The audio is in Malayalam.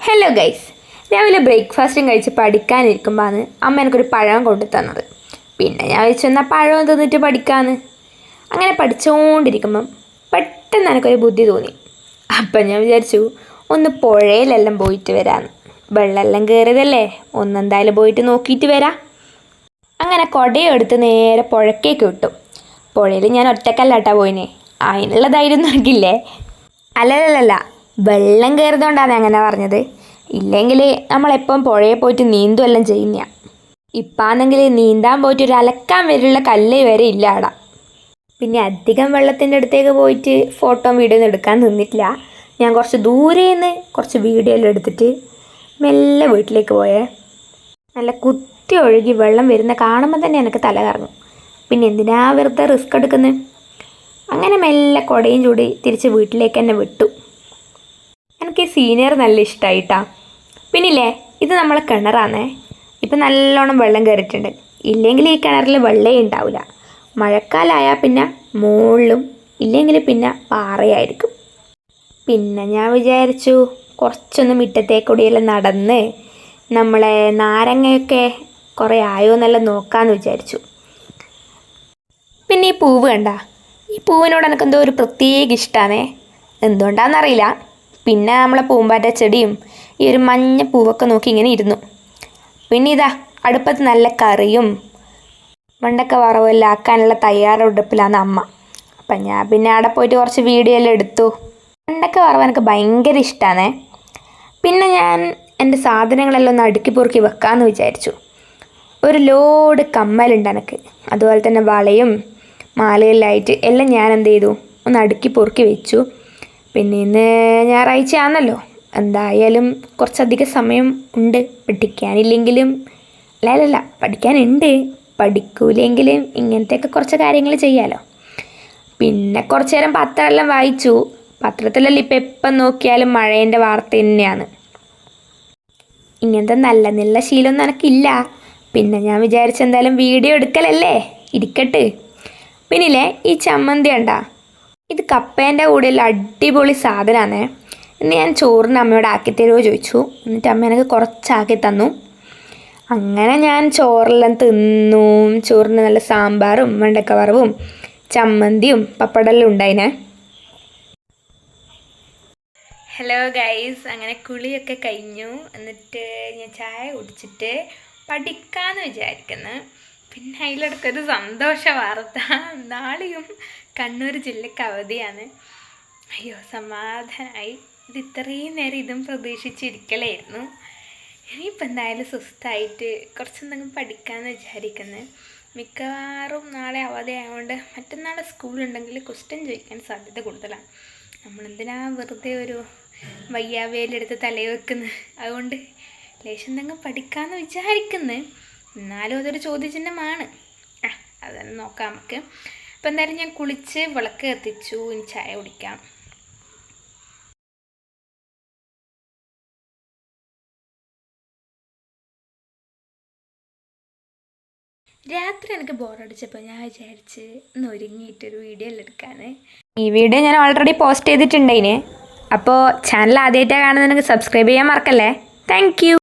ഹലോ ഗൈസ്, രാവിലെ ബ്രേക്ക്ഫാസ്റ്റും കഴിച്ച് പഠിക്കാനിരിക്കുമ്പോഴാണ് അമ്മ എനിക്കൊരു പഴം കൊണ്ടു തന്നത്. പിന്നെ ഞാൻ വെച്ചെന്നാൽ പഴം തിന്നിട്ട് പഠിക്കാമെന്ന്. അങ്ങനെ പഠിച്ചുകൊണ്ടിരിക്കുമ്പം പെട്ടെന്ന് എനിക്കൊരു ബുദ്ധി തോന്നി. അപ്പം ഞാൻ വിചാരിച്ചു ഒന്ന് പുഴയിലെല്ലാം പോയിട്ട് വരാമെന്ന്. വെള്ളമെല്ലാം കയറിയതല്ലേ, ഒന്നെന്തായാലും പോയിട്ട് നോക്കിയിട്ട് വരാം. അങ്ങനെ കുടയും എടുത്ത് നേരെ പുഴക്കേക്ക് വിട്ടു. പുഴയിൽ ഞാൻ ഒറ്റക്കല്ലാട്ടാ പോയിനെ, അതിനുള്ള ധൈര്യം എനിക്കില്ലേ. അല്ലല്ലല്ല, വെള്ളം കയറിയതുകൊണ്ടാണ് അങ്ങനെ പറഞ്ഞത്. ഇല്ലെങ്കിൽ നമ്മളെപ്പം പുഴയിൽ പോയിട്ട് നീന്തുമെല്ലാം ചെയ്യുന്ന. ഇപ്പാണെങ്കിൽ നീന്താൻ പോയിട്ട് ഒരു അലക്കാൻ വരെയുള്ള കല്ല് വരെ ഇല്ല അവിടെ. പിന്നെ അധികം വെള്ളത്തിൻ്റെ അടുത്തേക്ക് പോയിട്ട് ഫോട്ടോ വീഡിയോ ഒന്നും എടുക്കാൻ നിന്നിട്ടില്ല. ഞാൻ കുറച്ച് ദൂരെ നിന്ന് കുറച്ച് വീഡിയോ എല്ലാം എടുത്തിട്ട് മെല്ലെ വീട്ടിലേക്ക് പോയേ. നല്ല കുത്തി ഒഴുകി വെള്ളം വരുന്ന കാണുമ്പോൾ തന്നെ എനിക്ക് തല കറങ്ങും. പിന്നെ എന്തിനാ വെറുതെ റിസ്ക് എടുക്കുന്നത്. അങ്ങനെ മെല്ലെ കുടയും ചൂടി തിരിച്ച് വീട്ടിലേക്ക് തന്നെ വിട്ടു. എനിക്ക് ഈ സീനിയർ നല്ല ഇഷ്ടമായിട്ടാ. പിന്നില്ലേ, ഇത് നമ്മളെ കിണറാണേ. ഇപ്പം നല്ലോണം വെള്ളം കയറിയിട്ടുണ്ട്. ഇല്ലെങ്കിൽ ഈ കിണറിൽ വെള്ളമേ ഉണ്ടാവില്ല. മഴക്കാലമായാൽ പിന്നെ മുകളിലും, ഇല്ലെങ്കിൽ പിന്നെ പാറയായിരിക്കും. പിന്നെ ഞാൻ വിചാരിച്ചു കുറച്ചൊന്ന് മുറ്റത്തേക്കൂടിയെല്ലാം നടന്ന് നമ്മളെ നാരങ്ങയൊക്കെ കുറേ ആയോ എന്നെല്ലാം നോക്കാമെന്ന് വിചാരിച്ചു. പിന്നെ ഈ പൂവ് കണ്ട, ഈ പൂവിനോട് എനിക്കെന്തോ ഒരു പ്രത്യേക ഇഷ്ടമാണേ. എന്തുകൊണ്ടാണെന്നറിയില്ല. പിന്നെ നമ്മളെ പൂമ്പാറ്റ ചെടിയും ഈ ഒരു മഞ്ഞ പൂവൊക്കെ നോക്കി ഇങ്ങനെ ഇരുന്നു. പിന്നെ ഇതാ അടുപ്പത്ത് നല്ല കറിയും വെണ്ടക്ക വറവെല്ലാം ആക്കാനുള്ള തയ്യാറെടുപ്പിലാണ് അമ്മ. അപ്പം ഞാൻ പിന്നെ അവിടെ പോയിട്ട് കുറച്ച് വീഡിയോ എല്ലാം എടുത്തു. വെണ്ടക്ക വറവ് എനിക്ക് ഭയങ്കര ഇഷ്ടമാണേ. പിന്നെ ഞാൻ എൻ്റെ സാധനങ്ങളെല്ലാം ഒന്ന് അടുക്കി പൊറുക്കി വെക്കാമെന്ന് വിചാരിച്ചു. ഒരു ലോഡ് കമ്മലുണ്ട് എനിക്ക്. അതുപോലെ തന്നെ വളയും മാലയെല്ലാമായിട്ട് എല്ലാം ഞാൻ എന്ത് ചെയ്തു, ഒന്ന് അടുക്കി പൊറുക്കി വെച്ചു. പിന്നെ ഇന്ന് ഞായറാഴ്ച ആണല്ലോ, എന്തായാലും കുറച്ചധികം സമയം ഉണ്ട്. പഠിക്കാനില്ലെങ്കിലും അല്ലല്ല, പഠിക്കാനുണ്ട്. പഠിക്കൂലെങ്കിലും ഇങ്ങനത്തെയൊക്കെ കുറച്ച് കാര്യങ്ങൾ ചെയ്യാമല്ലോ. പിന്നെ കുറച്ച് നേരം പത്രമെല്ലാം വായിച്ചു. പത്രത്തിലെല്ലാം ഇപ്പം എപ്പം നോക്കിയാലും മഴേൻ്റെ വാർത്ത തന്നെയാണ്. ഇങ്ങനത്തെ നല്ല നല്ല ശീലമൊന്നും എനിക്കില്ല. പിന്നെ ഞാൻ വിചാരിച്ച എന്തായാലും വീഡിയോ എടുക്കലല്ലേ, ഇരിക്കട്ടെ. പിന്നില്ലേ, ഈ ചമ്മന്തി കണ്ടാ, ഇത് കപ്പേൻ്റെ കൂടെയുള്ള അടിപൊളി സാധനമാണേ. ഇന്ന് ഞാൻ ചോറിന് അമ്മയോട് ആക്കി തരുമോ ചോദിച്ചു. എന്നിട്ട് അമ്മ എനിക്ക് കുറച്ചാക്കി തന്നു. അങ്ങനെ ഞാൻ ചോറെല്ലാം തിന്നു. ചോറിന് നല്ല സാമ്പാറും വെണ്ടക്ക വറവും ചമ്മന്തിയും പപ്പടെല്ലാം ഉണ്ടായിനെ. ഹലോ ഗൈസ്, അങ്ങനെ കുളിയൊക്കെ കഴിഞ്ഞു. എന്നിട്ട് ഞാൻ ചായ കുടിച്ചിട്ട് പഠിക്കാമെന്ന് വിചാരിക്കുന്നു. പിന്നെ അതിലിടക്കൊരു സന്തോഷ വാർത്ത, നാളെയും കണ്ണൂർ ജില്ലക്ക് അവധിയാണ്. അയ്യോ, സമാധാനമായി. ഇത് ഇത്രയും നേരം ഇതും പ്രതീക്ഷിച്ചിരിക്കലായിരുന്നു. ഇനിയിപ്പോൾ എന്തായാലും സ്വസ്ഥമായിട്ട് കുറച്ചെന്തെങ്കിലും പഠിക്കാമെന്ന് വിചാരിക്കുന്നത്. മിക്കവാറും നാളെ അവധി ആയതുകൊണ്ട് മറ്റന്നാൾ സ്കൂളുണ്ടെങ്കിൽ ക്വസ്റ്റ്യൻ ചോദിക്കാൻ സാധ്യത കൂടുതലാണ്. നമ്മളെന്തിനാ വെറുതെ ഒരു വയ്യാവേലെടുത്ത് തലയിൽ വെക്കുന്നത്. അതുകൊണ്ട് ലേശം എന്തെങ്കിലും പഠിക്കാമെന്ന് വിചാരിക്കുന്നത്. എന്നാലും അതൊരു ചോദ്യചിഹ്നമാണ്. അതെല്ലാം നോക്കാം നമുക്ക്. അപ്പോൾ എന്തായാലും ഞാൻ കുളിച്ച് വിളക്ക് കത്തിച്ചു. ഇനി ചായ കുടിക്കാം. രാത്രി എനിക്ക് ബോറടിച്ചപ്പോൾ ഞാൻ വിചാരിച്ച് ഒന്ന് ഒരുങ്ങിയിട്ടൊരു വീഡിയോ എല്ലാം എടുക്കാൻ. ഈ വീഡിയോ ഞാൻ ഓൾറെഡി പോസ്റ്റ് ചെയ്തിട്ടുണ്ടതിന്. അപ്പോൾ ചാനൽ ആദ്യമായിട്ടാണ് കാണുന്നതെങ്കിൽ സബ്സ്ക്രൈബ് ചെയ്യാൻ മറക്കല്ലേ. Thank you.